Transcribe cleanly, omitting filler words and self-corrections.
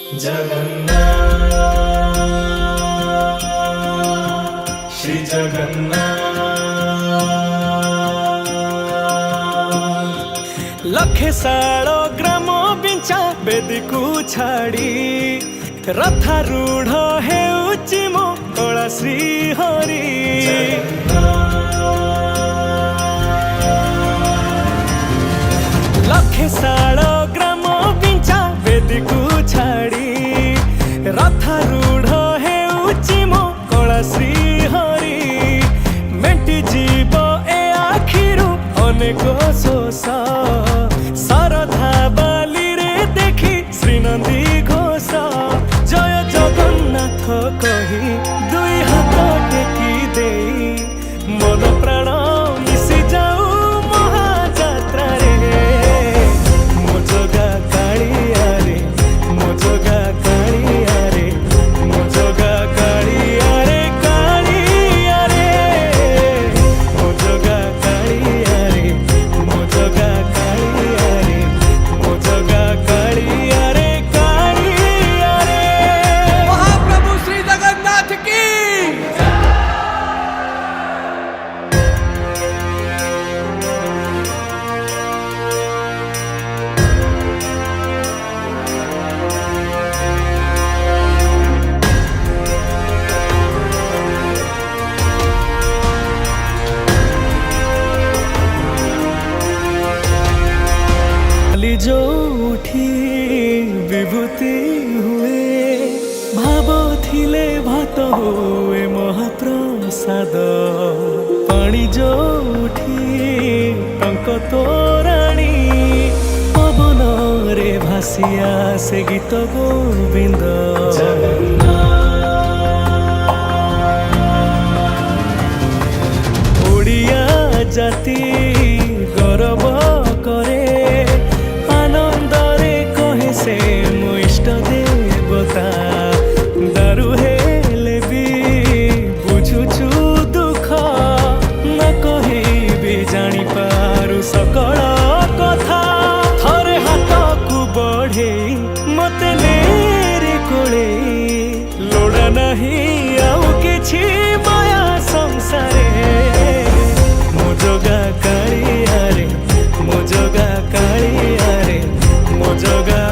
जगन्नाथ श्री जगन्नाथ। लखे साल ग्राम बिंचा बेदी को छाड़ी रथारूढ़ हेउची मो कला श्री हरि। लखे साल ग्राम बिंचा बेदी को छाड़ी रथारूढ़ हेउची मो कला श्री हरि। मेंटी जीव ए आखिरु अनेक शोष सरधा बाली रे देखी श्रीनंदी घोष। जय जगन्नाथ कही दुई हाथ टेकी दे मन प्राण मिशि जाऊ महाजात्रा रे। मो जगा कालिया रे मो जगा कालिया रे मो जगा कालिया रे कालिया रे मो जगा कालिया रे मो जगा कालिया रे मो जगा कालिया रे कालिया रे। महाप्रभु श्री जगन्नाथ की खाली जो उठी विभूति हुए भाव थिले भात हुए महाप्रसाद। पानी जो उठी टंक तोराणी पवन रे भासिया से गीत गोविंद। ओडिया जाति गौरव करे आनंदरे कहे से मो इष्ट देवता। दारु हेले भी बुझुछु दुख न कही भी जानी पारु सकल कथा। थरे हाथ को बढ़े मते नेरे कोले लोड़ा नहीं आउ किछि माया संसारे। मो जगा कालिया रे मो जगा कालिया रे मो जगा